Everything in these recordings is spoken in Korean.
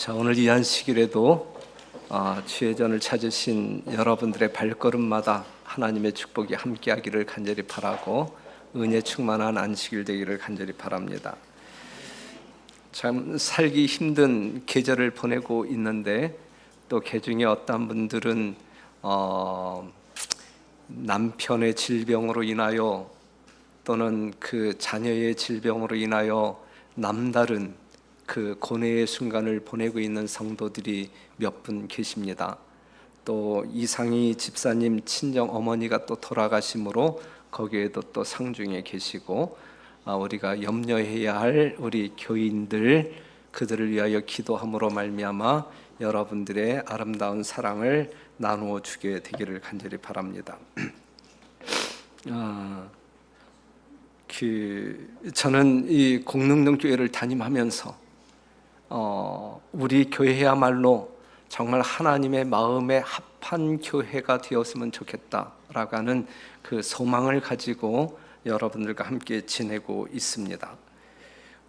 자, 오늘 이 안식일에도 주의전을 찾으신 여러분들의 발걸음마다 하나님의 축복이 함께하기를 간절히 바라고 은혜 충만한 안식일 되기를 간절히 바랍니다. 참 살기 힘든 계절을 보내고 있는데 또 그중에 어떤 분들은 남편의 질병으로 인하여 또는 그 자녀의 질병으로 인하여 남다른 그 고뇌의 순간을 보내고 있는 성도들이 몇 분 계십니다. 또 이상희 집사님 친정 어머니가 또 돌아가심으로 거기에도 또 상중에 계시고 우리가 염려해야 할 우리 교인들 그들을 위하여 기도함으로 말미암아 여러분들의 아름다운 사랑을 나누어 주게 되기를 간절히 바랍니다. 저는 이 공릉동교회를 담임하면서 우리 교회야말로 정말 하나님의 마음에 합한 교회가 되었으면 좋겠다라고 하는 그 소망을 가지고 여러분들과 함께 지내고 있습니다.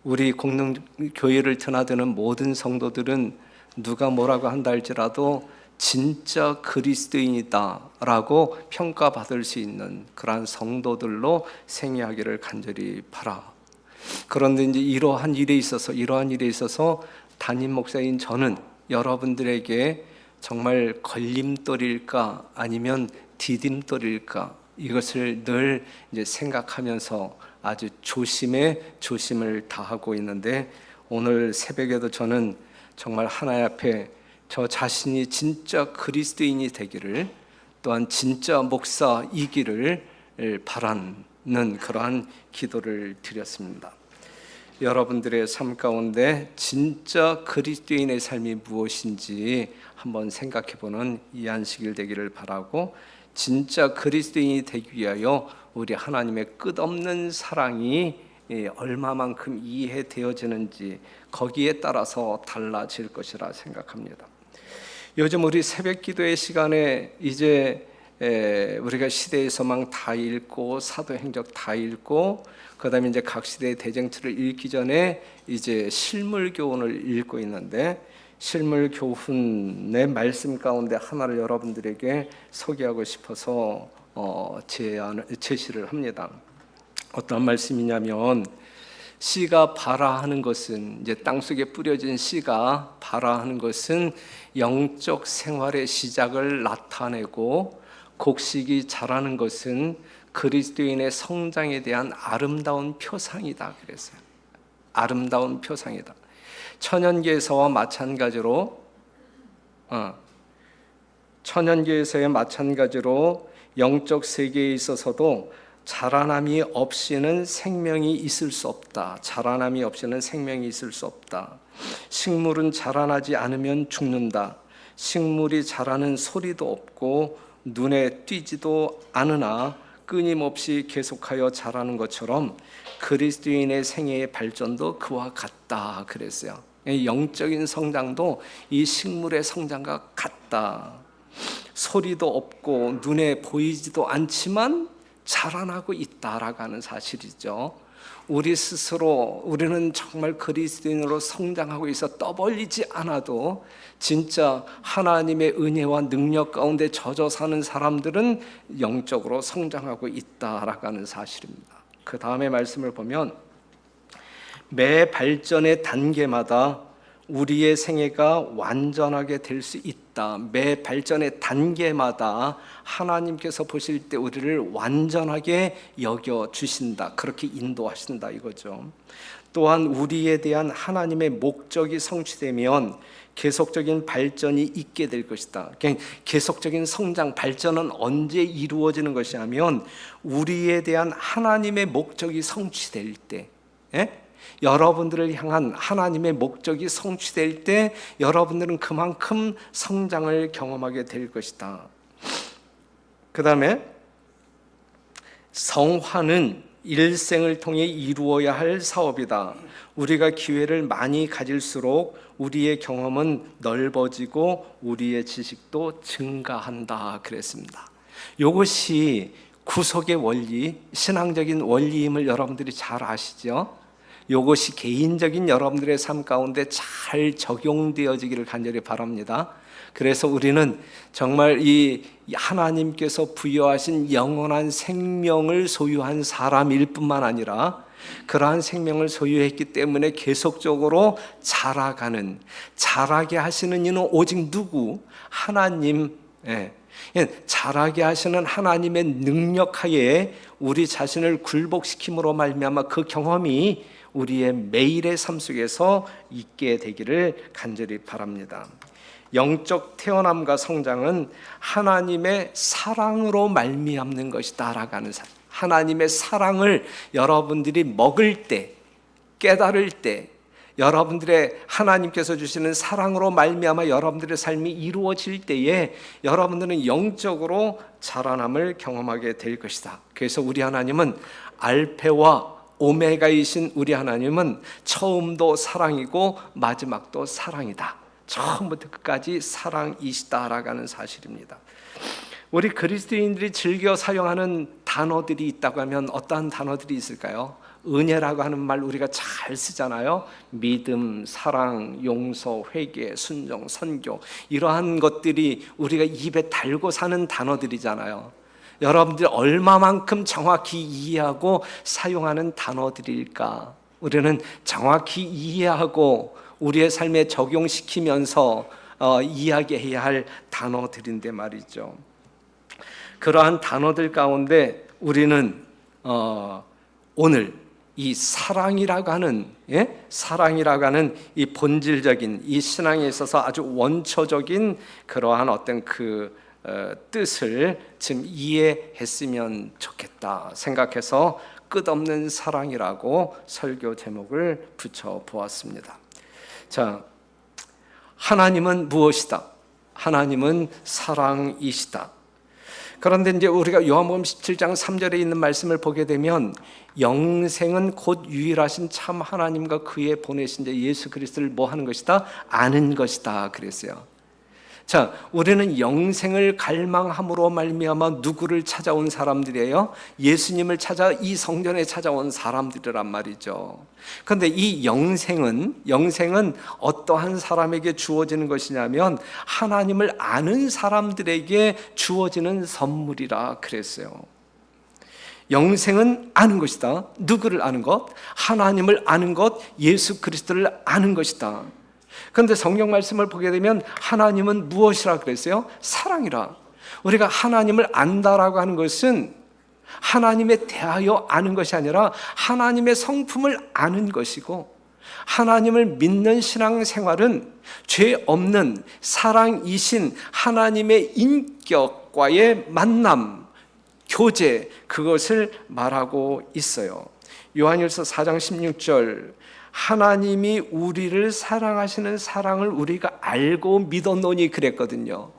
우리 공릉교회를 드나드는 모든 성도들은 누가 뭐라고 한다 할지라도 진짜 그리스도인이다라고 평가받을 수 있는 그러한 성도들로 생애하기를 간절히 바라. 그런데 이제 이러한 일에 있어서 담임 목사인 저는 여러분들에게 정말 걸림돌일까 아니면 디딤돌일까 이것을 늘 이제 생각하면서 아주 조심을 다하고 있는데 오늘 새벽에도 저는 정말 하나님 앞에 저 자신이 진짜 그리스도인이 되기를 또한 진짜 목사이기를 바라는 그러한 기도를 드렸습니다. 여러분들의 삶 가운데 진짜 그리스도인의 삶이 무엇인지 한번 생각해보는 이 안식일 되기를 바라고 진짜 그리스도인이 되기 위하여 우리 하나님의 끝없는 사랑이 얼마만큼 이해되어지는지 거기에 따라서 달라질 것이라 생각합니다. 요즘 우리 새벽 기도의 시간에 이제 우리가 시대의 소망 다 읽고 사도행적 다 읽고 그다음에 이제 각 시대의 대쟁투를 읽기 전에 이제 실물 교훈을 읽고 있는데 실물 교훈의 말씀 가운데 하나를 여러분들에게 소개하고 싶어서 제시를 합니다. 어떤 말씀이냐면 씨가 발아하는 것은 이제 땅속에 뿌려진 씨가 발아하는 것은 영적 생활의 시작을 나타내고 곡식이 자라는 것은 그리스도인의 성장에 대한 아름다운 표상이다 그랬어요. 아름다운 표상이다. 천연계에서와 마찬가지로 영적 세계에 있어서도 자라남이 없이는 생명이 있을 수 없다. 자라남이 없이는 생명이 있을 수 없다. 식물은 자라나지 않으면 죽는다. 식물이 자라는 소리도 없고 눈에 띄지도 않으나 끊임없이 계속하여 자라는 것처럼 그리스도인의 생애의 발전도 그와 같다 그랬어요. 영적인 성장도 이 식물의 성장과 같다. 소리도 없고 눈에 보이지도 않지만 자라나고 있다라고 하는 사실이죠. 우리 스스로 우리는 정말 그리스도인으로 성장하고 있어 떠벌리지 않아도 진짜 하나님의 은혜와 능력 가운데 젖어 사는 사람들은 영적으로 성장하고 있다라고 하는 사실입니다. 그 다음에 말씀을 보면 매 발전의 단계마다 우리의 생애가 완전하게 될 수 있다. 매 발전의 단계마다 하나님께서 보실 때 우리를 완전하게 여겨 주신다. 그렇게 인도하신다 이거죠. 또한 우리에 대한 하나님의 목적이 성취되면 계속적인 발전이 있게 될 것이다. 계속적인 성장, 발전은 언제 이루어지는 것이냐면 우리에 대한 하나님의 목적이 성취될 때, 여러분들을 향한 하나님의 목적이 성취될 때 여러분들은 그만큼 성장을 경험하게 될 것이다. 그 다음에 성화는 일생을 통해 이루어야 할 사업이다. 우리가 기회를 많이 가질수록 우리의 경험은 넓어지고 우리의 지식도 증가한다 그랬습니다. 이것이 구속의 원리, 신앙적인 원리임을 여러분들이 잘 아시죠? 이것이 개인적인 여러분들의 삶 가운데 잘 적용되어지기를 간절히 바랍니다. 그래서 우리는 정말 이 하나님께서 부여하신 영원한 생명을 소유한 사람일 뿐만 아니라 그러한 생명을 소유했기 때문에 계속적으로 자라가는, 자라게 하시는 이는 오직 누구? 하나님. 자라게 하시는 하나님의 능력하에 우리 자신을 굴복시킴으로 말미암아 그 경험이 우리의 매일의 삶 속에서 있게 되기를 간절히 바랍니다. 영적 태어남과 성장은 하나님의 사랑으로 말미암는 것이다 라고 하는 사람. 하나님의 사랑을 여러분들이 먹을 때, 깨달을 때, 여러분들의 하나님께서 주시는 사랑으로 말미암아 여러분들의 삶이 이루어질 때에 여러분들은 영적으로 자라남을 경험하게 될 것이다. 그래서 우리 하나님은 알페와 오메가이신 우리 하나님은 처음도 사랑이고 마지막도 사랑이다. 처음부터 끝까지 사랑이시다라고 하는 사실입니다. 우리 그리스도인들이 즐겨 사용하는 단어들이 있다고 하면 어떠한 단어들이 있을까요? 은혜라고 하는 말 우리가 잘 쓰잖아요. 믿음, 사랑, 용서, 회개, 순종, 선교, 이러한 것들이 우리가 입에 달고 사는 단어들이잖아요. 여러분들이 얼마만큼 정확히 이해하고 사용하는 단어들일까? 우리는 정확히 이해하고 우리의 삶에 적용시키면서 이야기해야 할 단어들인데 말이죠. 그러한 단어들 가운데 우리는 오늘 이 사랑이라고 하는 사랑이라고 하는 이 본질적인 이 신앙에 있어서 아주 원초적인 그러한 어떤 그 뜻을 지금 이해했으면 좋겠다 생각해서 끝없는 사랑이라고 설교 제목을 붙여 보았습니다. 자, 하나님은 무엇이다? 하나님은 사랑이시다. 그런데 이제 우리가 요한복음 17장 3절에 있는 말씀을 보게 되면 영생은 곧 유일하신 참 하나님과 그의 보내신 자 예수 그리스도를 뭐 하는 것이다? 아는 것이다 그랬어요. 자, 우리는 영생을 갈망함으로 말미암아 누구를 찾아온 사람들이에요? 예수님을 찾아 이 성전에 찾아온 사람들이란 말이죠. 그런데 이 영생은 어떠한 사람에게 주어지는 것이냐면 하나님을 아는 사람들에게 주어지는 선물이라 그랬어요. 영생은 아는 것이다. 누구를 아는 것? 하나님을 아는 것, 예수 그리스도를 아는 것이다. 그런데 성경 말씀을 보게 되면 하나님은 무엇이라 그랬어요? 사랑이라. 우리가 하나님을 안다라고 하는 것은 하나님에 대하여 아는 것이 아니라 하나님의 성품을 아는 것이고, 하나님을 믿는 신앙생활은 죄 없는 사랑이신 하나님의 인격과의 만남, 교제, 그것을 말하고 있어요. 요한일서 4장 16절, 하나님이 우리를 사랑하시는 사랑을 우리가 알고 믿었노니 그랬거든요.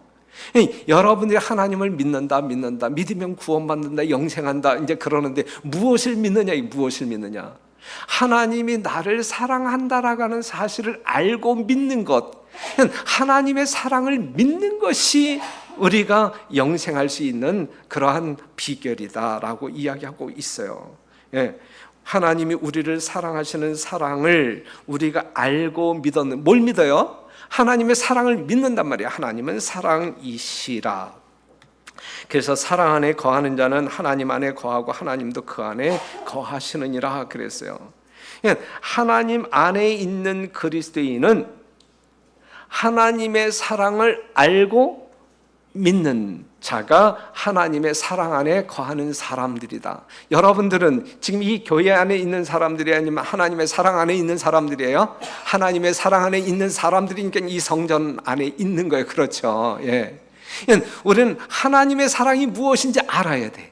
여러분들이 하나님을 믿는다, 믿으면 구원받는다, 영생한다 이제 그러는데 무엇을 믿느냐? 무엇을 믿느냐? 하나님이 나를 사랑한다라고 하는 사실을 알고 믿는 것, 하나님의 사랑을 믿는 것이 우리가 영생할 수 있는 그러한 비결이다라고 이야기하고 있어요. 하나님이 우리를 사랑하시는 사랑을 우리가 알고 믿었는, 뭘 믿어요? 하나님의 사랑을 믿는단 말이에요. 하나님은 사랑이시라. 그래서 사랑 안에 거하는 자는 하나님 안에 거하고 하나님도 그 안에 거하시느니라 그랬어요. 하나님 안에 있는 그리스도인은 하나님의 사랑을 알고 믿는 자가 하나님의 사랑 안에 거하는 사람들이다. 여러분들은 지금 이 교회 안에 있는 사람들이 아니면 하나님의 사랑 안에 있는 사람들이에요? 하나님의 사랑 안에 있는 사람들이니까 이 성전 안에 있는 거예요. 그렇죠? 예. 우리는 하나님의 사랑이 무엇인지 알아야 돼.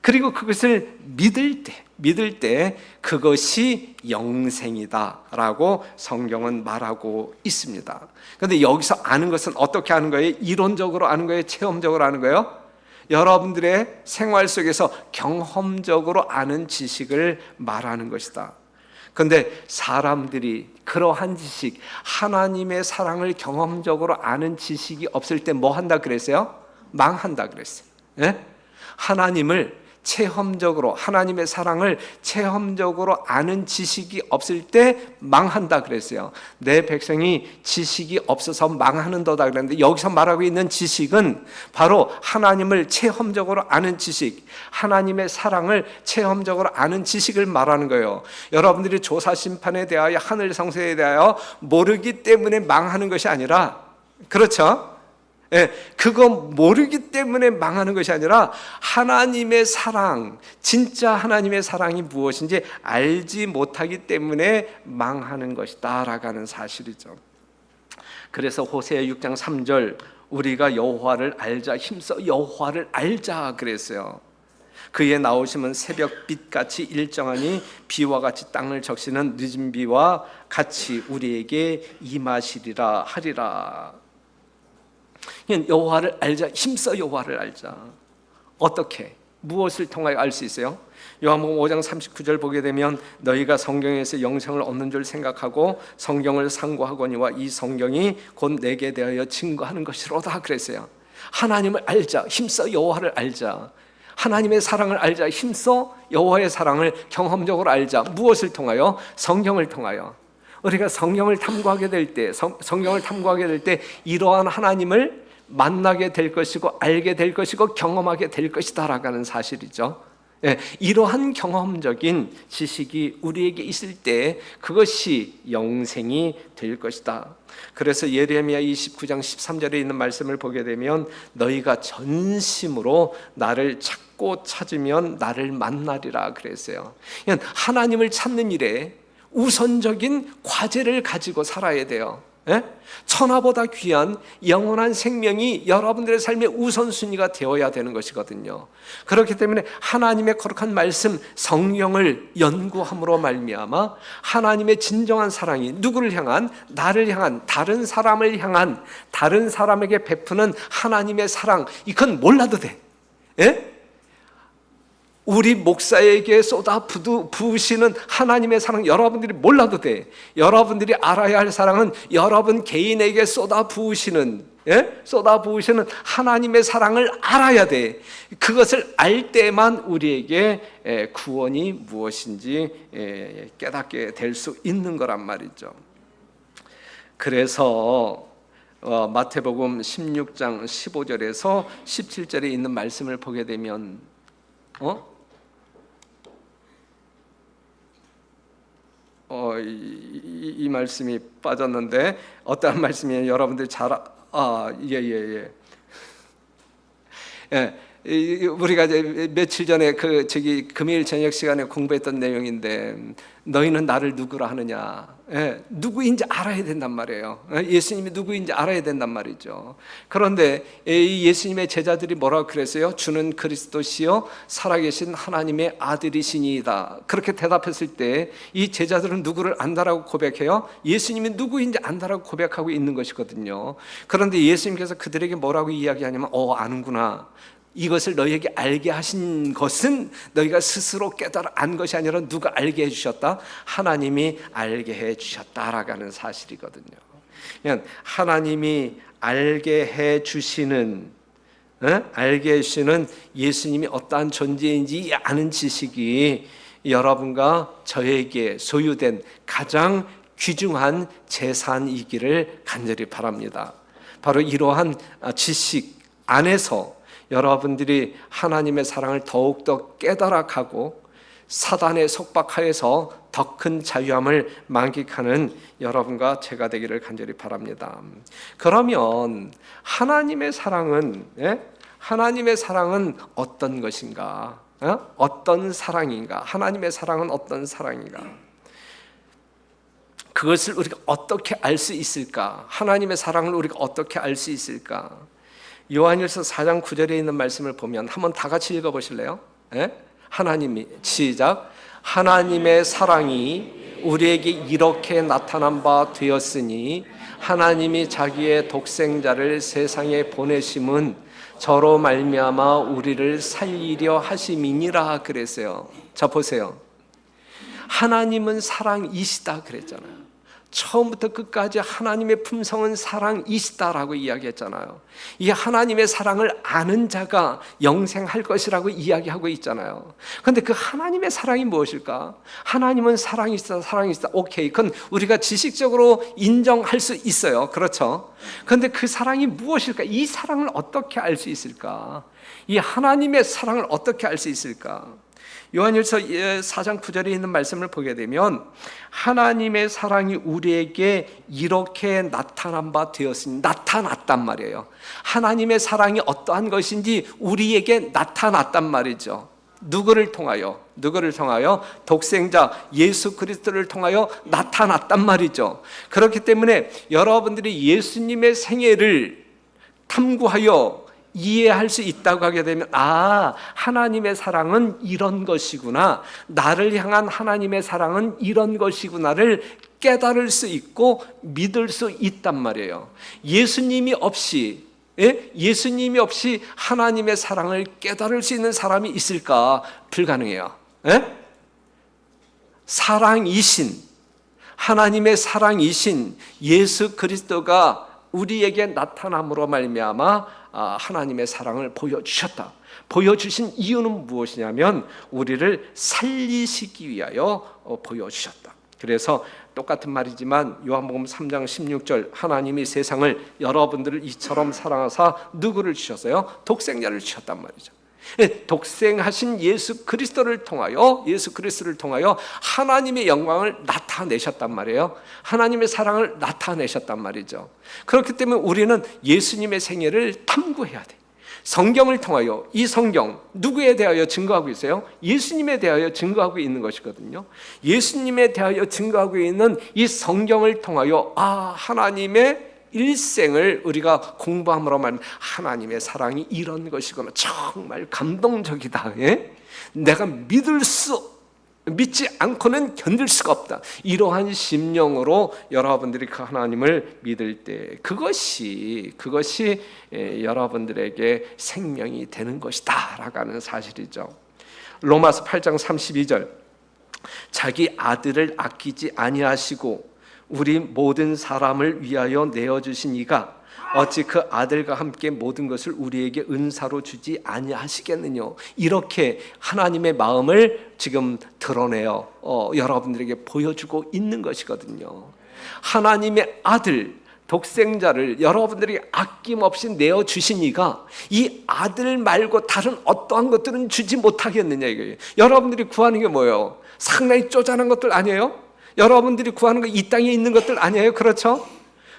그리고 그것을 믿을 때 그것이 영생이다라고 성경은 말하고 있습니다. 그런데 여기서 아는 것은 어떻게 아는 거예요? 이론적으로 아는 거예요? 체험적으로 아는 거예요? 여러분들의 생활 속에서 경험적으로 아는 지식을 말하는 것이다. 그런데 사람들이 그러한 지식, 하나님의 사랑을 경험적으로 아는 지식이 없을 때 뭐 한다 그랬어요? 망한다 그랬어요. 예? 하나님을 체험적으로 하나님의 사랑을 체험적으로 아는 지식이 없을 때 망한다 그랬어요. 내 백성이 지식이 없어서 망하는도다 그랬는데, 여기서 말하고 있는 지식은 바로 하나님을 체험적으로 아는 지식, 하나님의 사랑을 체험적으로 아는 지식을 말하는 거예요. 여러분들이 조사 심판에 대하여, 하늘 성세에 대하여 모르기 때문에 망하는 것이 아니라, 그렇죠? 예, 그거 모르기 때문에 망하는 것이 아니라 하나님의 사랑, 진짜 하나님의 사랑이 무엇인지 알지 못하기 때문에 망하는 것이다 라고 하는 사실이죠. 그래서 호세아 6장 3절, 우리가 여호와를 알자, 힘써 여호와를 알자 그랬어요. 그의 나오심은 새벽빛같이 일정하니 비와 같이 땅을 적시는 늦은 비와 같이 우리에게 임하시리라 하리라. 여호와를 알자, 힘써 여호와를 알자. 어떻게, 무엇을 통하여 알 수 있어요? 요한복음 5장 39절 보게 되면 너희가 성경에서 영생을 얻는 줄 생각하고 성경을 상고하거니와 이 성경이 곧 내게 대하여 증거하는 것이로다 그랬어요. 하나님을 알자, 힘써 여호와를 알자. 하나님의 사랑을 알자, 힘써 여호와의 사랑을 경험적으로 알자. 무엇을 통하여? 성경을 통하여. 우리가 성경을 탐구하게 될 때, 성경을 탐구하게 될 때 이러한 하나님을 만나게 될 것이고 알게 될 것이고 경험하게 될 것이다라고 하는 사실이죠. 예, 이러한 경험적인 지식이 우리에게 있을 때 그것이 영생이 될 것이다. 그래서 예레미야 29장 13절에 있는 말씀을 보게 되면 너희가 전심으로 나를 찾고 찾으면 나를 만나리라 그랬어요. 하나님을 찾는 일에 우선적인 과제를 가지고 살아야 돼요. 예? 천하보다 귀한 영원한 생명이 여러분들의 삶의 우선순위가 되어야 되는 것이거든요. 그렇기 때문에 하나님의 거룩한 말씀, 성경을 연구함으로 말미암아 하나님의 진정한 사랑이 누구를 향한? 나를 향한, 다른 사람을 향한, 다른 사람에게 베푸는 하나님의 사랑, 이건 몰라도 돼. 예? 우리 목사에게 쏟아 부으시는 하나님의 사랑 여러분들이 몰라도 돼. 여러분들이 알아야 할 사랑은 여러분 개인에게 쏟아 부으시는 하나님의 사랑을 알아야 돼. 그것을 알 때만 우리에게 구원이 무엇인지 깨닫게 될 수 있는 거란 말이죠. 그래서 마태복음 16장 15절에서 17절에 있는 말씀을 보게 되면 이 말씀이 빠졌는데 어떤 말씀이에요? 여러분들 잘 우리가 이제 며칠 전에 금요일 저녁 시간에 공부했던 내용인데 너희는 나를 누구라 하느냐? 누구인지 알아야 된단 말이에요. 예수님이 누구인지 알아야 된단 말이죠. 그런데 예수님의 제자들이 뭐라고 그랬어요? 주는 그리스도시요 살아계신 하나님의 아들이시니이다. 그렇게 대답했을 때 이 제자들은 누구를 안다라고 고백해요? 예수님이 누구인지 안다라고 고백하고 있는 것이거든요. 그런데 예수님께서 그들에게 뭐라고 이야기하냐면 아는구나. 이것을 너희에게 알게 하신 것은 너희가 스스로 깨달아 안 것이 아니라 누가 알게 해주셨다? 하나님이 알게 해주셨다라고 하는 사실이거든요. 하나님이 알게 해주시는 예수님이 어떠한 존재인지 아는 지식이 여러분과 저에게 소유된 가장 귀중한 재산이기를 간절히 바랍니다. 바로 이러한 지식 안에서 여러분들이 하나님의 사랑을 더욱더 깨달아가고 사단의 속박하에서 더 큰 자유함을 만끽하는 여러분과 제가 되기를 간절히 바랍니다. 그러면 하나님의 사랑은 어떤 것인가? 어떤 사랑인가? 하나님의 사랑은 어떤 사랑인가? 그것을 우리가 어떻게 알 수 있을까? 하나님의 사랑을 우리가 어떻게 알 수 있을까? 요한일서 4장 9절에 있는 말씀을 보면 한번 다 같이 읽어보실래요? 하나님이 시작. 하나님의 사랑이 우리에게 이렇게 나타난 바 되었으니 하나님이 자기의 독생자를 세상에 보내심은 저로 말미암아 우리를 살리려 하심이니라 그랬어요. 자 보세요. 하나님은 사랑이시다 그랬잖아요. 처음부터 끝까지 하나님의 품성은 사랑이시다라고 이야기했잖아요. 이 하나님의 사랑을 아는 자가 영생할 것이라고 이야기하고 있잖아요. 그런데 그 하나님의 사랑이 무엇일까? 하나님은 사랑이시다, 사랑이시다. 오케이, 그건 우리가 지식적으로 인정할 수 있어요. 그렇죠? 그런데 그 사랑이 무엇일까? 이 사랑을 어떻게 알 수 있을까? 이 하나님의 사랑을 어떻게 알 수 있을까? 요한일서 4장 9절에 있는 말씀을 보게 되면 하나님의 사랑이 우리에게 이렇게 나타난 바 되었으니, 나타났단 말이에요. 하나님의 사랑이 어떠한 것인지 우리에게 나타났단 말이죠. 누구를 통하여? 누구를 통하여? 독생자 예수 그리스도를 통하여 나타났단 말이죠. 그렇기 때문에 여러분들이 예수님의 생애를 탐구하여 이해할 수 있다고 하게 되면, 아, 하나님의 사랑은 이런 것이구나, 나를 향한 하나님의 사랑은 이런 것이구나를 깨달을 수 있고 믿을 수 있단 말이에요. 예수님이 없이 하나님의 사랑을 깨달을 수 있는 사람이 있을까? 불가능해요. 사랑이신, 하나님의 사랑이신 예수 그리스도가 우리에게 나타남으로 말미암아 하나님의 사랑을 보여주셨다. 보여주신 이유는 무엇이냐면 우리를 살리시기 위하여 보여주셨다. 그래서 똑같은 말이지만 요한복음 3장 16절, 하나님이 세상을 여러분들을 이처럼 사랑하사 누구를 주셨어요? 독생자를 주셨단 말이죠. 독생하신 예수 그리스도를 통하여 하나님의 영광을 나타내셨단 말이에요. 하나님의 사랑을 나타내셨단 말이죠. 그렇기 때문에 우리는 예수님의 생애를 탐구해야 돼. 성경을 통하여, 이 성경 누구에 대하여 증거하고 있어요? 예수님에 대하여 증거하고 있는 것이거든요. 예수님에 대하여 증거하고 있는 이 성경을 통하여 하나님의 일생을 우리가 공부함으로 말하면 하나님의 사랑이 이런 것이구나, 정말 감동적이다, 내가 믿지 않고는 견딜 수가 없다, 이러한 심령으로 여러분들이 그 하나님을 믿을 때 그것이 여러분들에게 생명이 되는 것이다 라고 하는 사실이죠. 로마서 8장 32절, 자기 아들을 아끼지 아니하시고 우리 모든 사람을 위하여 내어주신 이가 어찌 그 아들과 함께 모든 것을 우리에게 은사로 주지 아니하시겠느냐, 이렇게 하나님의 마음을 지금 드러내어 여러분들에게 보여주고 있는 것이거든요. 하나님의 아들 독생자를 여러분들이 아낌없이 내어주신 이가 이 아들 말고 다른 어떠한 것들은 주지 못하겠느냐 이거예요. 여러분들이 구하는 게 뭐예요? 상당히 쪼잔한 것들 아니에요? 여러분들이 구하는 거 이 땅에 있는 것들 아니에요? 그렇죠?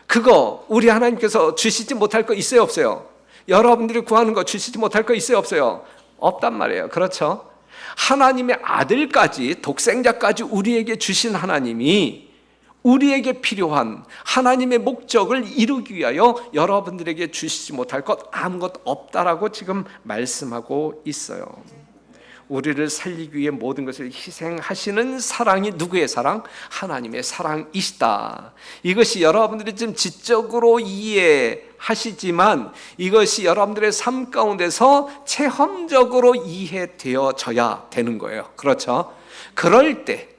그거 우리 하나님께서 주시지 못할 거 있어요, 없어요? 여러분들이 구하는 거 주시지 못할 거 있어요, 없어요? 없단 말이에요. 그렇죠? 하나님의 아들까지, 독생자까지 우리에게 주신 하나님이 우리에게 필요한 하나님의 목적을 이루기 위하여 여러분들에게 주시지 못할 것 아무것도 없다라고 지금 말씀하고 있어요. 우리를 살리기 위해 모든 것을 희생하시는 사랑이 누구의 사랑? 하나님의 사랑이시다. 이것이 여러분들이 좀 지적으로 이해하시지만 이것이 여러분들의 삶 가운데서 체험적으로 이해되어져야 되는 거예요. 그렇죠? 그럴 때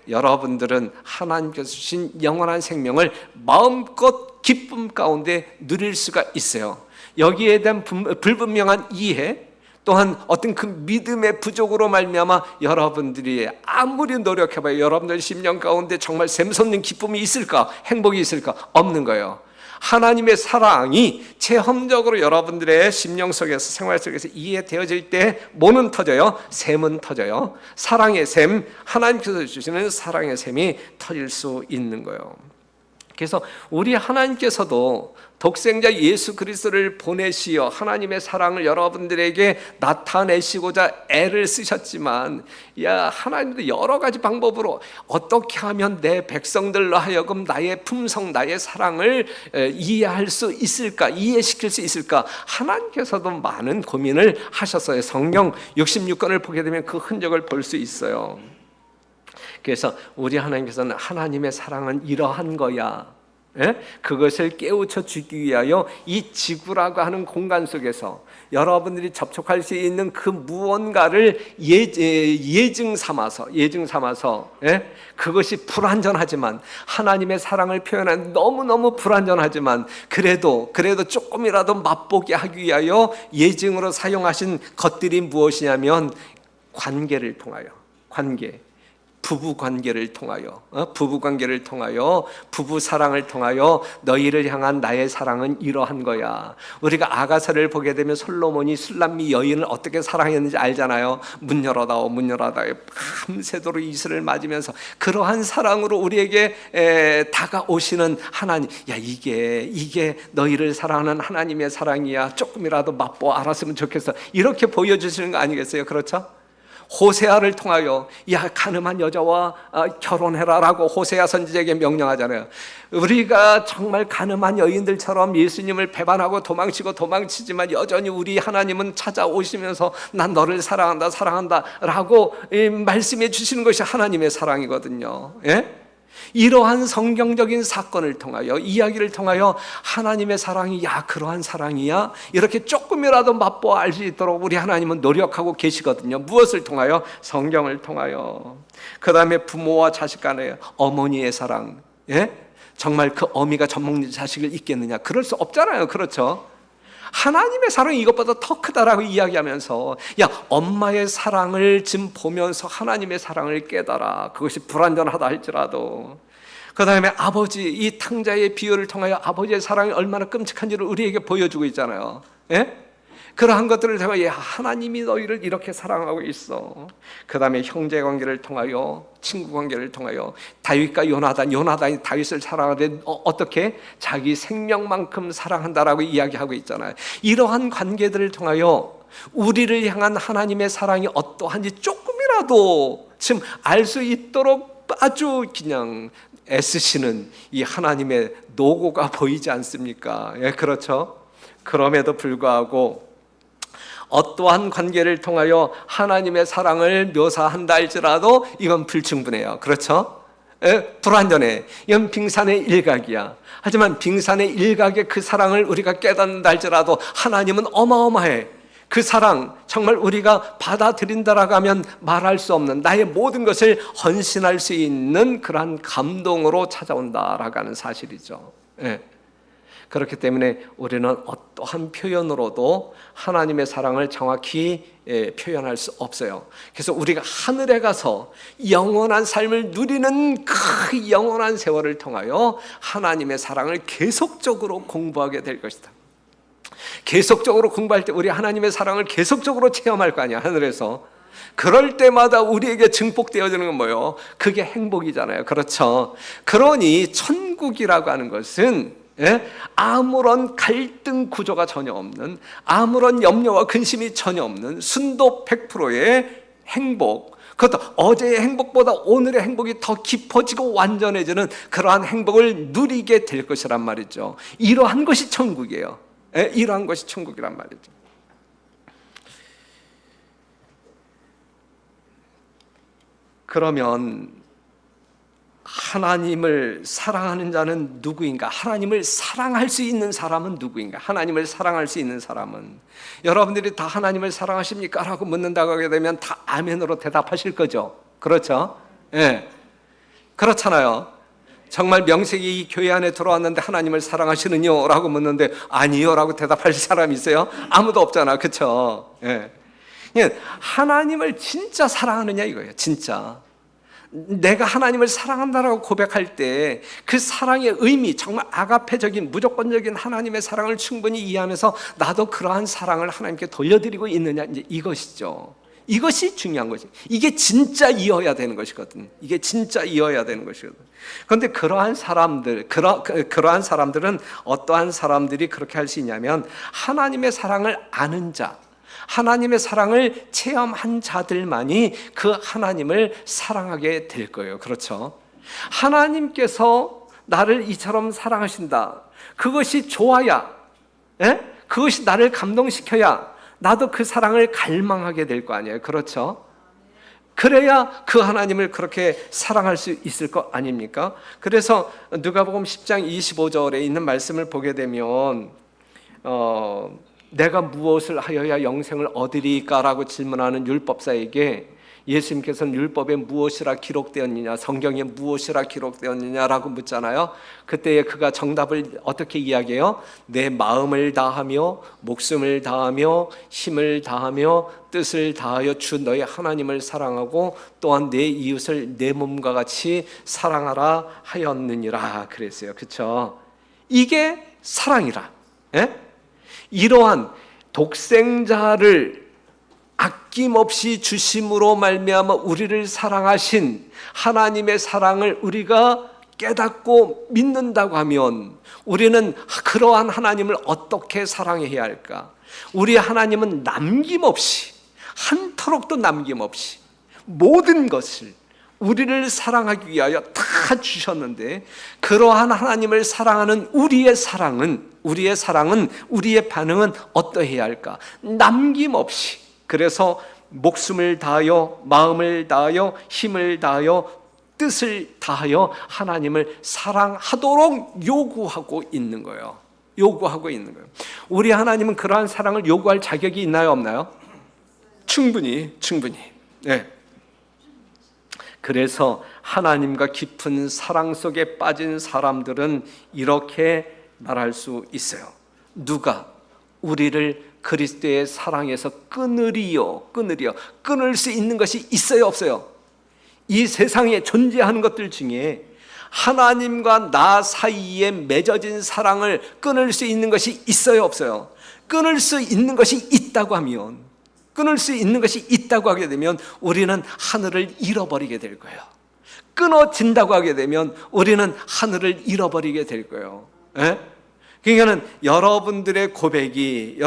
여러분들은 하나님께서 주신 영원한 생명을 마음껏 기쁨 가운데 누릴 수가 있어요. 여기에 대한 불분명한 이해, 또한 어떤 그 믿음의 부족으로 말미암아 여러분들이 아무리 노력해봐요, 여러분들 심령 가운데 정말 샘솟는 기쁨이 있을까? 행복이 있을까? 없는 거예요. 하나님의 사랑이 체험적으로 여러분들의 심령 속에서, 생활 속에서 이해되어질 때 뭐는 터져요? 샘은 터져요. 사랑의 샘, 하나님께서 주시는 사랑의 샘이 터질 수 있는 거예요. 그래서 우리 하나님께서도 독생자 예수 그리스도를 보내시어 하나님의 사랑을 여러분들에게 나타내시고자 애를 쓰셨지만, 하나님도 여러 가지 방법으로 어떻게 하면 내 백성들로 하여금 나의 품성, 나의 사랑을 이해할 수 있을까, 이해시킬 수 있을까, 하나님께서도 많은 고민을 하셨어요. 성경 66권을 보게 되면 그 흔적을 볼 수 있어요. 그래서 우리 하나님께서는 하나님의 사랑은 이러한 거야, 예? 그것을 깨우쳐 주기 위하여 이 지구라고 하는 공간 속에서 여러분들이 접촉할 수 있는 그 무언가를 예증 삼아서 예? 그것이 불완전하지만 하나님의 사랑을 표현한 너무너무 불완전하지만 그래도 조금이라도 맛보게 하기 위하여 예증으로 사용하신 것들이 무엇이냐면 관계를 통하여 부부 관계를 통하여 부부 사랑을 통하여 너희를 향한 나의 사랑은 이러한 거야. 우리가 아가서를 보게 되면 솔로몬이 술람미 여인을 어떻게 사랑했는지 알잖아요. 문 열어다오 밤새도록 이슬을 맞으면서 그러한 사랑으로 우리에게 다가오시는 하나님. 야, 이게 너희를 사랑하는 하나님의 사랑이야. 조금이라도 맛보 알았으면 좋겠어. 이렇게 보여주시는 거 아니겠어요? 그렇죠? 호세아를 통하여 야, 가늠한 여자와 결혼해라라고 호세아 선지자에게 명령하잖아요. 우리가 정말 가늠한 여인들처럼 예수님을 배반하고 도망치지만 여전히 우리 하나님은 찾아오시면서 난 너를 사랑한다 라고 말씀해 주시는 것이 하나님의 사랑이거든요. 예? 이러한 성경적인 사건을 통하여 이야기를 통하여 하나님의 사랑이 그러한 사랑이야 이렇게 조금이라도 맛보아 알 수 있도록 우리 하나님은 노력하고 계시거든요. 무엇을 통하여? 성경을 통하여. 그 다음에 부모와 자식 간의 어머니의 사랑. 예? 정말 그 어미가 젖먹는 자식을 잊겠느냐? 그럴 수 없잖아요. 그렇죠? 하나님의 사랑이 이것보다 더 크다라고 이야기하면서 엄마의 사랑을 지금 보면서 하나님의 사랑을 깨달아. 그것이 불완전하다 할지라도. 그 다음에 아버지, 이 탕자의 비유를 통하여 아버지의 사랑이 얼마나 끔찍한지를 우리에게 보여주고 있잖아요. 예? 그러한 것들을 통하여 하나님이 너희를 이렇게 사랑하고 있어. 그 다음에 형제관계를 통하여, 친구관계를 통하여 다윗과 요나단이 다윗을 사랑하되 어떻게? 자기 생명만큼 사랑한다라고 이야기하고 있잖아요. 이러한 관계들을 통하여 우리를 향한 하나님의 사랑이 어떠한지 조금이라도 지금 알 수 있도록 아주 그냥 애쓰시는 이 하나님의 노고가 보이지 않습니까? 예, 그렇죠? 그럼에도 불구하고 어떠한 관계를 통하여 하나님의 사랑을 묘사한다 할지라도 이건 불충분해요. 그렇죠? 불완전해. 이건 빙산의 일각이야. 하지만 빙산의 일각의 그 사랑을 우리가 깨닫는다 할지라도 하나님은 어마어마해. 그 사랑 정말 우리가 받아들인다라고 하면 말할 수 없는 나의 모든 것을 헌신할 수 있는 그러한 감동으로 찾아온다라고 하는 사실이죠. 예. 그렇기 때문에 우리는 어떠한 표현으로도 하나님의 사랑을 정확히 표현할 수 없어요. 그래서 우리가 하늘에 가서 영원한 삶을 누리는 그 영원한 세월을 통하여 하나님의 사랑을 계속적으로 공부하게 될 것이다. 계속적으로 공부할 때 우리 하나님의 사랑을 계속적으로 체험할 거 아니야, 하늘에서. 그럴 때마다 우리에게 증폭되어지는 건 뭐예요? 그게 행복이잖아요. 그렇죠? 그러니 천국이라고 하는 것은 아무런 갈등 구조가 전혀 없는, 아무런 염려와 근심이 전혀 없는 순도 100%의 행복, 그것도 어제의 행복보다 오늘의 행복이 더 깊어지고 완전해지는 그러한 행복을 누리게 될 것이란 말이죠. 이러한 것이 천국이에요. 이러한 것이 천국이란 말이죠. 그러면 하나님을 사랑하는 자는 누구인가? 하나님을 사랑할 수 있는 사람은 누구인가? 하나님을 사랑할 수 있는 사람은, 여러분들이 다 하나님을 사랑하십니까? 라고 묻는다고 하게 되면 다 아멘으로 대답하실 거죠. 그렇죠? 예. 그렇잖아요. 정말 명색이 이 교회 안에 들어왔는데 하나님을 사랑하시느냐? 라고 묻는데 아니요 라고 대답할 사람이 있어요? 아무도 없잖아. 그렇죠? 예. 하나님을 진짜 사랑하느냐 이거예요. 진짜 내가 하나님을 사랑한다라고 고백할 때 그 사랑의 의미, 정말 아가페적인 무조건적인 하나님의 사랑을 충분히 이해하면서 나도 그러한 사랑을 하나님께 돌려드리고 있느냐, 이제 이것이죠. 이것이 중요한 것이. 이게 진짜 이어야 되는 것이거든. 이게 진짜 이어야 되는 것이거든. 그런데 그러한 사람들은 어떠한 사람들이 그렇게 할 수 있냐면 하나님의 사랑을 아는 자, 하나님의 사랑을 체험한 자들만이 그 하나님을 사랑하게 될 거예요. 그렇죠? 하나님께서 나를 이처럼 사랑하신다. 그것이 좋아야, 그것이 나를 감동시켜야 나도 그 사랑을 갈망하게 될 거 아니에요. 그렇죠? 그래야 그 하나님을 그렇게 사랑할 수 있을 거 아닙니까? 그래서 누가복음 10장 25절에 있는 말씀을 보게 되면 내가 무엇을 하여야 영생을 얻으리까라고 질문하는 율법사에게 예수님께서는 율법에 무엇이라 기록되었느냐, 성경에 무엇이라 기록되었느냐라고 묻잖아요. 그때 그가 정답을 어떻게 이야기해요? 내 마음을 다하며 목숨을 다하며 힘을 다하며 뜻을 다하여 주 너의 하나님을 사랑하고 또한 내 이웃을 내 몸과 같이 사랑하라 하였느니라 그랬어요. 그렇죠? 이게 사랑이라. 예? 이러한 독생자를 아낌없이 주심으로 말미암아 우리를 사랑하신 하나님의 사랑을 우리가 깨닫고 믿는다고 하면 우리는 그러한 하나님을 어떻게 사랑해야 할까? 우리 하나님은 남김없이, 한터럭도 남김없이 모든 것을 우리를 사랑하기 위하여 다 주셨는데, 그러한 하나님을 사랑하는 우리의 사랑은 우리의 반응은 어떠해야 할까? 남김없이. 그래서 목숨을 다하여 마음을 다하여 힘을 다하여 뜻을 다하여 하나님을 사랑하도록 요구하고 있는 거예요. 우리 하나님은 그러한 사랑을 요구할 자격이 있나요, 없나요? 충분히. 네. 그래서 하나님과 깊은 사랑 속에 빠진 사람들은 이렇게 말할 수 있어요. 누가 우리를 그리스도의 사랑에서 끊으리요. 끊을 수 있는 것이 있어요, 없어요? 이 세상에 존재하는 것들 중에 하나님과 나 사이에 맺어진 사랑을 끊을 수 있는 것이 있어요, 없어요? 끊을 수 있는 것이 있다고 하게 되면 우리는 하늘을 잃어버리게 될 거예요. 끊어진다고 하게 되면 우리는 하늘을 잃어버리게 될 거예요. 예? 그러니까는 여러분들의 고백이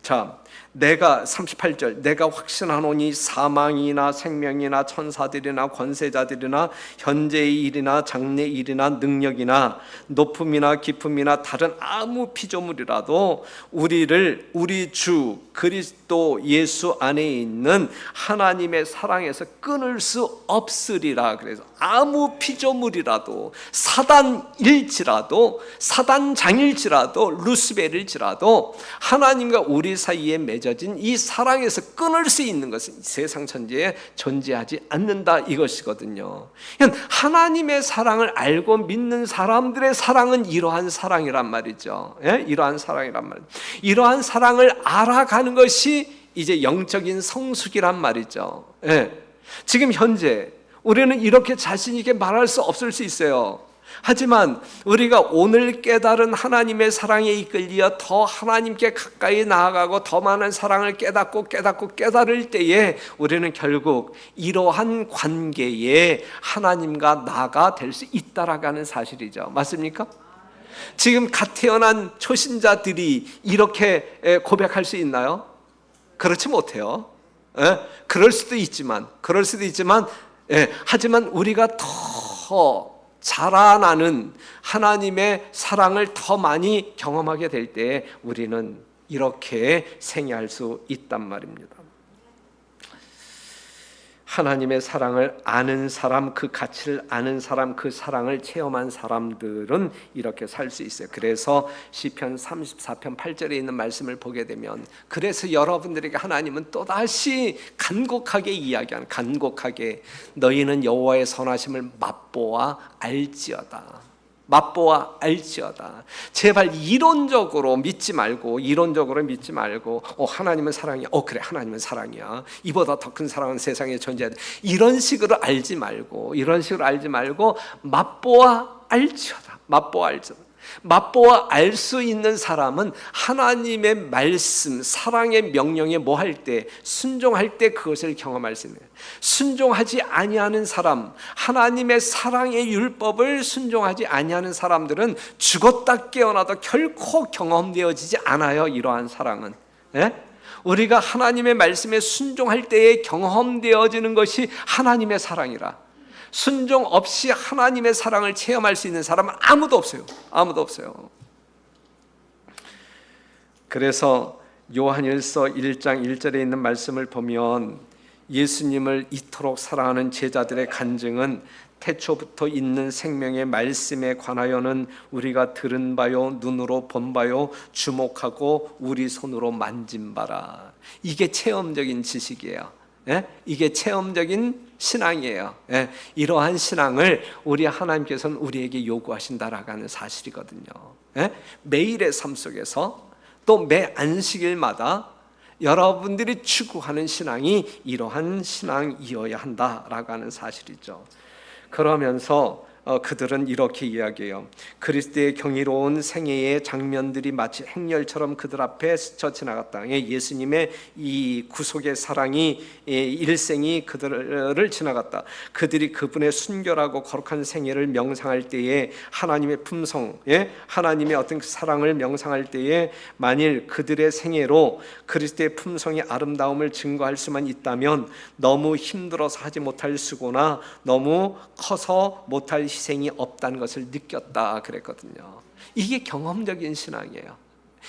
자, 내가 38절 내가 확신하노니 사망이나 생명이나 천사들이나 권세자들이나 현재의 일이나 장래의 일이나 능력이나 높음이나 깊음이나 다른 아무 피조물이라도 우리를 우리 주 그리스도 예수 안에 있는 하나님의 사랑에서 끊을 수 없으리라. 그래서 아무 피조물이라도 사단일지라도 사단장일지라도 루스벨일지라도 하나님과 우리 사이에 맺어진 이 사랑에서 끊을 수 있는 것은 세상 천지에 존재하지 않는다 이것이거든요. 하나님의 사랑을 알고 믿는 사람들의 사랑은 이러한 사랑이란 말이죠. 예? 이러한 사랑을 알아가는 것이 이제 영적인 성숙이란 말이죠. 예. 지금 현재 우리는 이렇게 자신 있게 말할 수 없을 수 있어요. 하지만 우리가 오늘 깨달은 하나님의 사랑에 이끌려 더 하나님께 가까이 나아가고 더 많은 사랑을 깨달을 때에 우리는 결국 이러한 관계에 하나님과 나가 될 수 있다라는 사실이죠. 맞습니까? 지금 갓 태어난 초신자들이 이렇게 고백할 수 있나요? 그렇지 못해요. 그럴 수도 있지만 하지만 우리가 더 자라나는 하나님의 사랑을 더 많이 경험하게 될 때 우리는 이렇게 생애할 수 있단 말입니다. 하나님의 사랑을 아는 사람, 그 가치를 아는 사람, 그 사랑을 체험한 사람들은 이렇게 살 수 있어요. 그래서 시편 34편 8절에 있는 말씀을 보게 되면, 그래서 여러분들에게 하나님은 또다시 간곡하게 너희는 여호와의 선하심을 맛보아 알지어다. 제발 이론적으로 믿지 말고 하나님은 사랑이야. 그래, 하나님은 사랑이야. 이보다 더 큰 사랑은 세상에 존재하다. 이런 식으로 알지 말고 맛보아 알지어다. 맛보아 알 수 있는 사람은 하나님의 말씀, 사랑의 명령에 뭐할 때, 순종할 때 그것을 경험할 수 있는 거예요. 순종하지 아니하는 사람, 하나님의 사랑의 율법을 순종하지 아니하는 사람들은 죽었다 깨어나도 결코 경험되어지지 않아요. 이러한 사랑은. 우리가 하나님의 말씀에 순종할 때에 경험되어지는 것이 하나님의 사랑이라. 순종 없이 하나님의 사랑을 체험할 수 있는 사람은 아무도 없어요. 그래서 요한일서 1장 1절에 있는 말씀을 보면 예수님을 이토록 사랑하는 제자들의 간증은 태초부터 있는 생명의 말씀에 관하여는 우리가 들은 바요, 눈으로 본 바요, 주목하고 우리 손으로 만진 바라. 이게 체험적인 지식이에요. 이게 체험적인 신앙이에요. 이러한 신앙을 우리 하나님께서는 우리에게 요구하신다라고 하는 사실이거든요. 매일의 삶 속에서 또 매 안식일마다 여러분들이 추구하는 신앙이 이러한 신앙이어야 한다라고 하는 사실이죠. 그러면서 그들은 이렇게 이야기해요. 그리스도의 경이로운 생애의 장면들이 마치 행렬처럼 그들 앞에 스쳐 지나갔다. 예수님의 이 구속의 사랑이 일생이 그들을 지나갔다. 그들이 그분의 순결하고 거룩한 생애를 명상할 때에 하나님의 품성, 하나님의 어떤 사랑을 명상할 때에 만일 그들의 생애로 그리스도의 품성의 아름다움을 증거할 수만 있다면 너무 힘들어서 하지 못할 수고나 너무 커서 못할 희생이 없다는 것을 느꼈다 그랬거든요. 이게 경험적인 신앙이에요.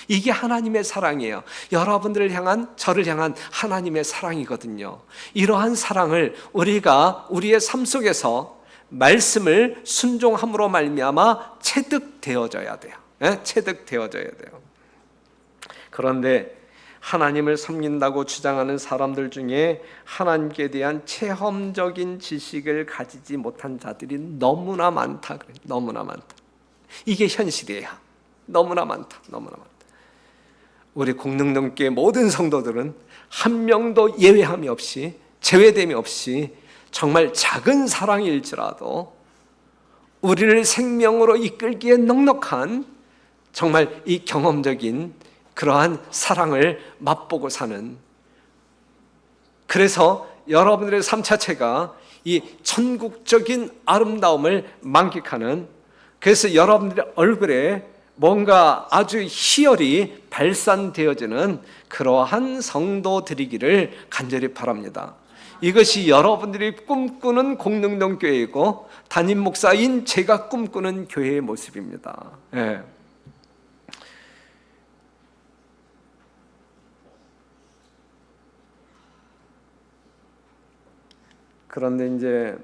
이게 하나님의 사랑이에요. 여러분들을 향한, 저를 향한 하나님의 사랑이거든요. 이러한 사랑을 우리가 우리의 삶 속에서 말씀을 순종함으로 말미암아 체득되어져야 돼요. 체득되어져야 돼요. 그런데 하나님을 섬긴다고 주장하는 사람들 중에 하나님께 대한 체험적인 지식을 가지지 못한 자들이 너무나 많다. 그래. 너무나 많다. 이게 현실이에요. 너무나 많다. 너무나 많다. 우리 공릉동교회 모든 성도들은 한 명도 예외함이 없이, 제외됨이 없이 정말 작은 사랑일지라도 우리를 생명으로 이끌기에 넉넉한 정말 이 경험적인 그러한 사랑을 맛보고 사는, 그래서 여러분들의 삶 자체가 이 천국적인 아름다움을 만끽하는, 그래서 여러분들의 얼굴에 뭔가 아주 희열이 발산되어지는 그러한 성도들이기를 간절히 바랍니다. 이것이 여러분들이 꿈꾸는 공릉동교회이고 담임 목사인 제가 꿈꾸는 교회의 모습입니다. 그런데 이제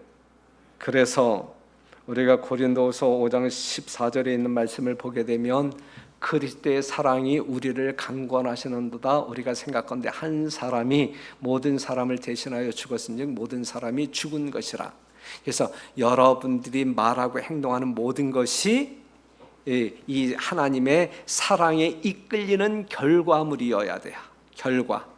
그래서 우리가 고린도후서 5장 14절에 있는 말씀을 보게 되면 그리스도의 사랑이 우리를 강권하시는도다. 우리가 생각건대 한 사람이 모든 사람을 대신하여 죽었은즉 모든 사람이 죽은 것이라. 그래서 여러분들이 말하고 행동하는 모든 것이 이 하나님의 사랑에 이끌리는 결과물이어야 돼요. 결과.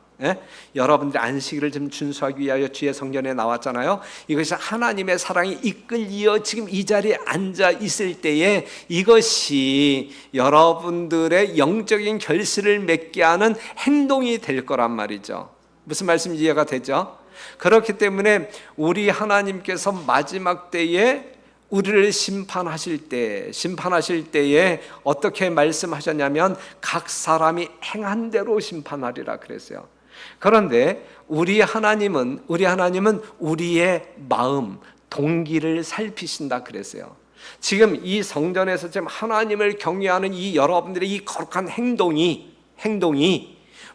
여러분들이 안식일을 좀 준수하기 위하여 주의 성전에 나왔잖아요. 이것이 하나님의 사랑이 이끌리어 지금 이 자리에 앉아 있을 때에 이것이 여러분들의 영적인 결실을 맺게 하는 행동이 될 거란 말이죠. 무슨 말씀인지 이해가 되죠? 그렇기 때문에 우리 하나님께서 마지막 때에 우리를 심판하실 때에 어떻게 말씀하셨냐면 각 사람이 행한 대로 심판하리라 그랬어요. 그런데 우리 하나님은 우리의 마음, 동기를 살피신다 그랬어요. 지금 이 성전에서 지금 하나님을 경외하는 이 여러분들의 이 거룩한 행동이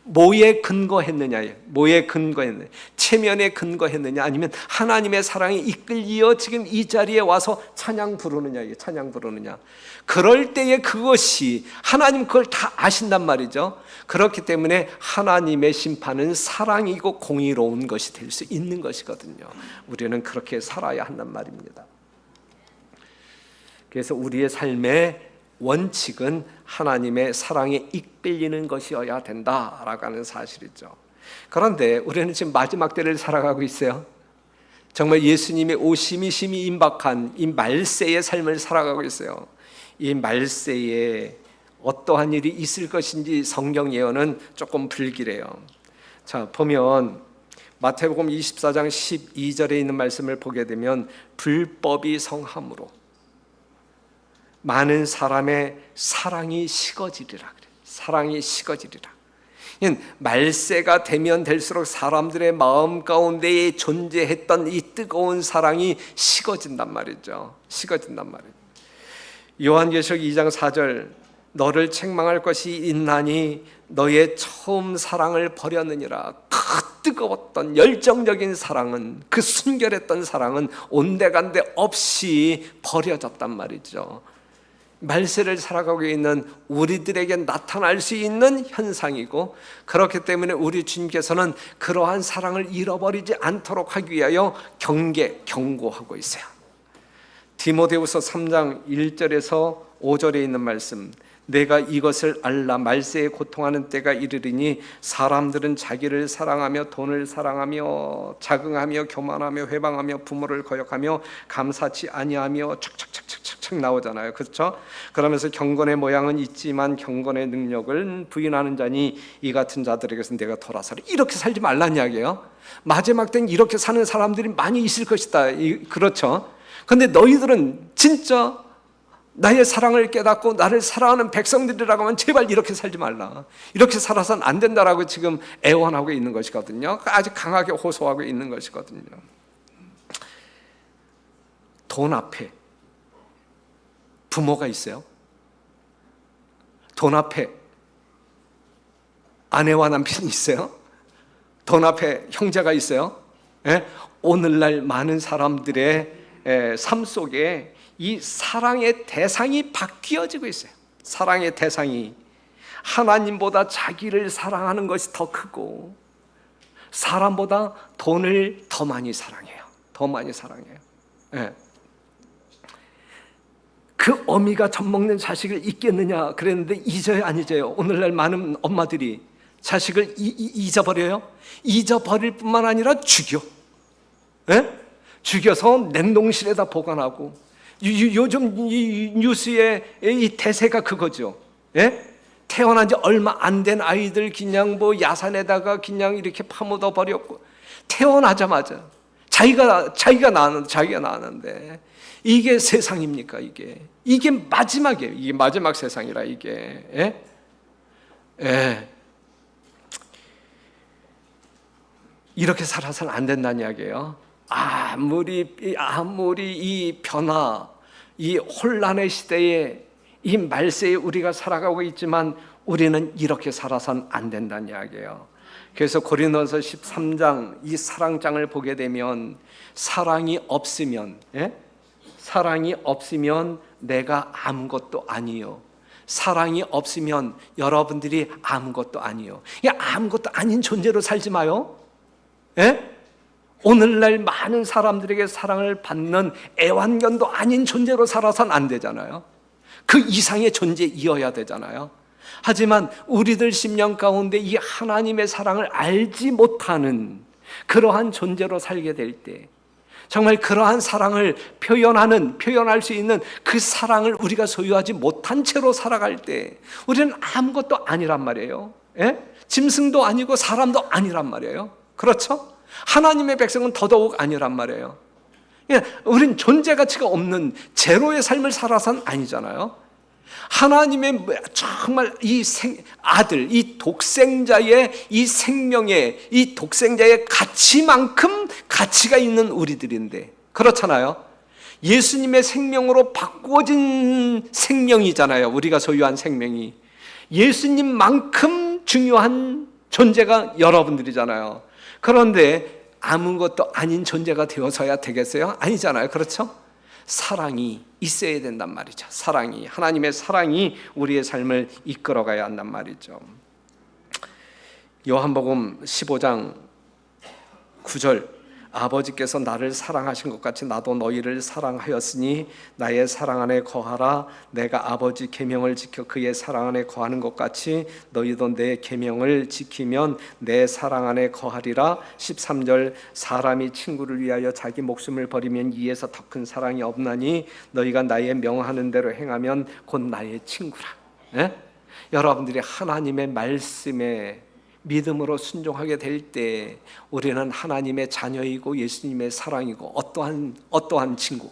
뭐에 근거했느냐예요. 뭐에 근거했느냐? 체면에 근거했느냐? 아니면 하나님의 사랑에 이끌리어 지금 이 자리에 와서 찬양 부르느냐? 찬양 부르느냐? 그럴 때에 그것이 하나님 그걸 다 아신단 말이죠. 그렇기 때문에 하나님의 심판은 사랑이고 공의로운 것이 될 수 있는 것이거든요. 우리는 그렇게 살아야 한단 말입니다. 그래서 우리의 삶의 원칙은 하나님의 사랑에 이끌리는 것이어야 된다라고 하는 사실이죠. 그런데 우리는 지금 마지막 때를 살아가고 있어요. 정말 예수님의 오심이 심히 임박한 이 말세의 삶을 살아가고 있어요. 이 말세에 어떠한 일이 있을 것인지 성경 예언은 조금 불길해요. 자, 보면 마태복음 24장 12절에 있는 말씀을 보게 되면 불법이 성함으로 많은 사람의 사랑이 식어지리라 그래. 사랑이 식어지리라. 말세가 되면 될수록 사람들의 마음 가운데에 존재했던 이 뜨거운 사랑이 식어진단 말이죠. 식어진단 말이에요. 요한계시록 2장 4절 너를 책망할 것이 있나니 너의 처음 사랑을 버렸느니라. 뜨거웠던 열정적인 사랑은, 그 순결했던 사랑은 온데간데 없이 버려졌단 말이죠. 말세를 살아가고 있는 우리들에게 나타날 수 있는 현상이고, 그렇기 때문에 우리 주님께서는 그러한 사랑을 잃어버리지 않도록 하기 위하여 경고하고 있어요. 디모데후서 3장 1절에서 5절에 있는 말씀, 내가 이것을 알라. 말세에 고통하는 때가 이르리니 사람들은 자기를 사랑하며 돈을 사랑하며 자긍하며 교만하며 회방하며 부모를 거역하며 감사치 아니하며 착착착착착 나오잖아요. 그렇죠? 그러면서 경건의 모양은 있지만 경건의 능력을 부인하는 자니 이 같은 자들에게서 내가 돌아서리. 이렇게 살지 말란 이야기예요. 마지막 때는 이렇게 사는 사람들이 많이 있을 것이다. 그렇죠? 근데 너희들은 진짜 나의 사랑을 깨닫고 나를 사랑하는 백성들이라고 하면 제발 이렇게 살지 말라. 이렇게 살아서는 안 된다라고 지금 애원하고 있는 것이거든요. 아주 강하게 호소하고 있는 것이거든요. 돈 앞에 부모가 있어요? 돈 앞에 아내와 남편이 있어요? 돈 앞에 형제가 있어요? 예? 오늘날 많은 사람들의 삶 속에 이 사랑의 대상이 바뀌어지고 있어요. 사랑의 대상이 하나님보다 자기를 사랑하는 것이 더 크고 사람보다 돈을 더 많이 사랑해요. 더 많이 사랑해요. 예. 그 어미가 젖 먹는 자식을 잊겠느냐 그랬는데 잊어요, 안 잊어요? 오늘날 많은 엄마들이 자식을 잊어버려요. 잊어버릴 뿐만 아니라 죽여. 예? 죽여서 냉동실에다 보관하고. 요즘 이 뉴스의 이 대세가 그거죠. 예? 태어난 지 얼마 안 된 아이들 그냥 뭐 야산에다가 그냥 이렇게 파묻어 버렸고, 태어나자마자 자기가 낳았는데 이게 세상입니까? 이게 마지막이에요. 이게 마지막 세상이라 이게. 예? 예. 이렇게 살아서는 안 된다는 이야기예요. 아무리 이 변화, 이 혼란의 시대에 이 말세에 우리가 살아가고 있지만 우리는 이렇게 살아서는 안 된다는 이야기예요. 그래서 고린도서 13장 이 사랑장을 보게 되면 사랑이 없으면, 예? 사랑이 없으면 내가 아무것도 아니요. 사랑이 없으면 여러분들이 아무것도 아니요. 아무것도 아닌 존재로 살지 마요. 예? 오늘날 많은 사람들에게 사랑을 받는 애완견도 아닌 존재로 살아서는 안 되잖아요. 그 이상의 존재이어야 되잖아요. 하지만 우리들 심령 가운데 이 하나님의 사랑을 알지 못하는 그러한 존재로 살게 될 때, 정말 그러한 사랑을 표현할 수 있는 그 사랑을 우리가 소유하지 못한 채로 살아갈 때 우리는 아무것도 아니란 말이에요. 예? 짐승도 아니고 사람도 아니란 말이에요. 그렇죠? 하나님의 백성은 더더욱 아니란 말이에요. 우린 존재 가치가 없는 제로의 삶을 살아서는 아니잖아요. 하나님의 정말 이 아들, 이 독생자의 이 생명의, 이 독생자의 가치만큼 가치가 있는 우리들인데, 그렇잖아요. 예수님의 생명으로 바꾸어진 생명이잖아요. 우리가 소유한 생명이 예수님만큼 중요한 존재가 여러분들이잖아요. 그런데 아무것도 아닌 존재가 되어서야 되겠어요? 아니잖아요. 그렇죠? 사랑이 있어야 된단 말이죠. 사랑이, 하나님의 사랑이 우리의 삶을 이끌어가야 한단 말이죠. 요한복음 15장 9절, 아버지께서 나를 사랑하신 것 같이 나도 너희를 사랑하였으니 나의 사랑 안에 거하라. 내가 아버지 계명을 지켜 그의 사랑 안에 거하는 것 같이 너희도 내 계명을 지키면 내 사랑 안에 거하리라. 13절, 사람이 친구를 위하여 자기 목숨을 버리면 이에서 더 큰 사랑이 없나니 너희가 나의 명하는 대로 행하면 곧 나의 친구라. 예? 여러분들이 하나님의 말씀에 믿음으로 순종하게 될 때 우리는 하나님의 자녀이고 예수님의 사랑이고 어떠한 친구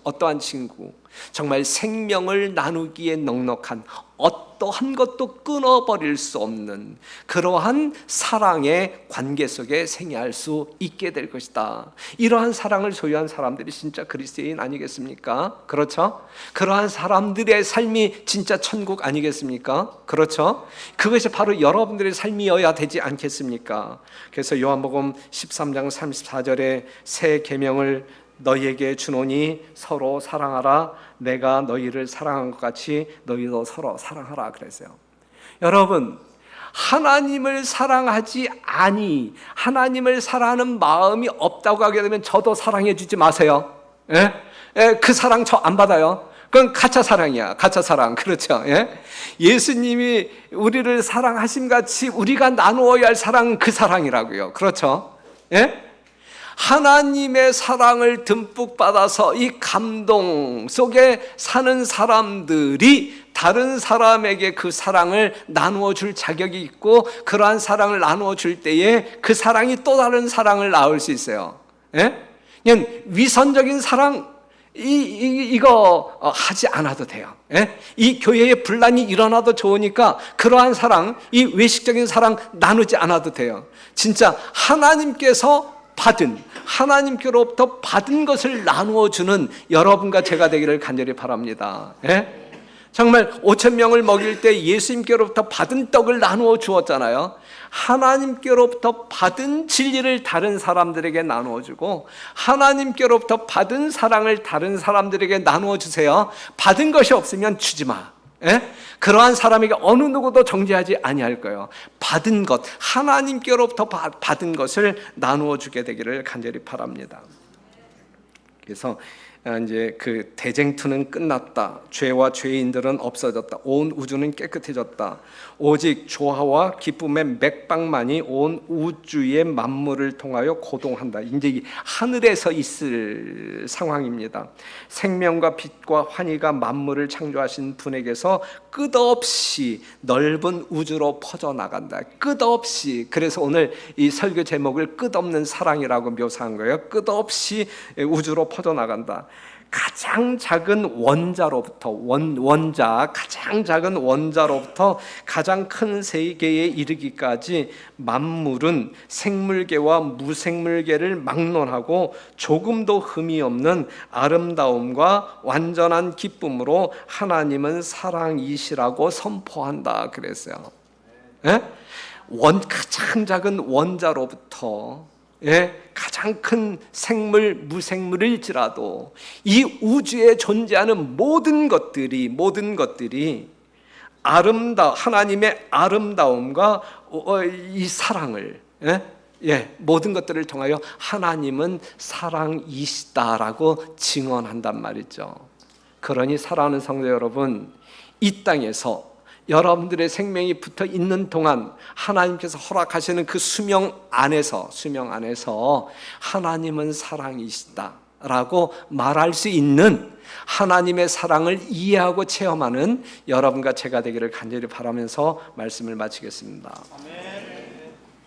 정말 생명을 나누기에 넉넉한, 어떠한 것도 끊어버릴 수 없는 그러한 사랑의 관계 속에 생애할 수 있게 될 것이다. 이러한 사랑을 소유한 사람들이 진짜 그리스도인 아니겠습니까? 그렇죠? 그러한 사람들의 삶이 진짜 천국 아니겠습니까? 그렇죠? 그것이 바로 여러분들의 삶이어야 되지 않겠습니까? 그래서 요한복음 13장 34절에 새 계명을 너희에게 주노니 서로 사랑하라. 내가 너희를 사랑한 것 같이 너희도 서로 사랑하라 그랬어요. 여러분, 하나님을 사랑하지 아니, 하나님을 사랑하는 마음이 없다고 하게 되면 저도 사랑해 주지 마세요. 예? 그 사랑 저 안 받아요. 그건 가짜 사랑이야. 가짜 사랑. 그렇죠? 예? 예수님이 우리를 사랑하심 같이 우리가 나누어야 할 사랑은 그 사랑이라고요. 그렇죠? 예? 하나님의 사랑을 듬뿍 받아서 이 감동 속에 사는 사람들이 다른 사람에게 그 사랑을 나누어 줄 자격이 있고, 그러한 사랑을 나누어 줄 때에 그 사랑이 또 다른 사랑을 낳을 수 있어요. 예? 그냥 위선적인 사랑 이거 하지 않아도 돼요. 예? 이 교회에 분란이 일어나도 좋으니까 그러한 사랑, 이 외식적인 사랑 나누지 않아도 돼요. 진짜 하나님께서 하나님께로부터 받은 것을 나누어 주는 여러분과 제가 되기를 간절히 바랍니다. 예? 정말 5,000명을 먹일 때 예수님께로부터 받은 떡을 나누어 주었잖아요. 하나님께로부터 받은 진리를 다른 사람들에게 나누어 주고, 하나님께로부터 받은 사랑을 다른 사람들에게 나누어 주세요. 받은 것이 없으면 주지 마. 예? 그러한 사람에게 어느 누구도 정죄하지 아니할 거예요. 받은 것, 하나님께로부터 받은 것을 나누어 주게 되기를 간절히 바랍니다. 그래서 이제 그 대쟁투는 끝났다. 죄와 죄인들은 없어졌다. 온 우주는 깨끗해졌다. 오직 조화와 기쁨의 맥박만이 온 우주의 만물을 통하여 고동한다. 이제 이 하늘에서 있을 상황입니다. 생명과 빛과 환희가 만물을 창조하신 분에게서 끝없이 넓은 우주로 퍼져나간다. 끝없이. 그래서 오늘 이 설교 제목을 끝없는 사랑이라고 묘사한 거예요. 끝없이 우주로 퍼져나간다. 가장 작은 원자로부터 가장 작은 원자로부터 가장 큰 세계에 이르기까지 만물은 생물계와 무생물계를 막론하고 조금도 흠이 없는 아름다움과 완전한 기쁨으로 하나님은 사랑이시라고 선포한다 그랬어요. 예? 가장 작은 원자로부터 가장 큰 생물, 무생물일지라도 이 우주에 존재하는 모든 것들이 하나님의 아름다움과 이 사랑을 모든 것들을 통하여 하나님은 사랑이시다라고 증언한단 말이죠. 그러니 사랑하는 성도 여러분, 이 땅에서 여러분들의 생명이 붙어 있는 동안 하나님께서 허락하시는 그 수명 안에서 하나님은 사랑이시다라고 말할 수 있는 하나님의 사랑을 이해하고 체험하는 여러분과 제가 되기를 간절히 바라면서 말씀을 마치겠습니다. 아멘.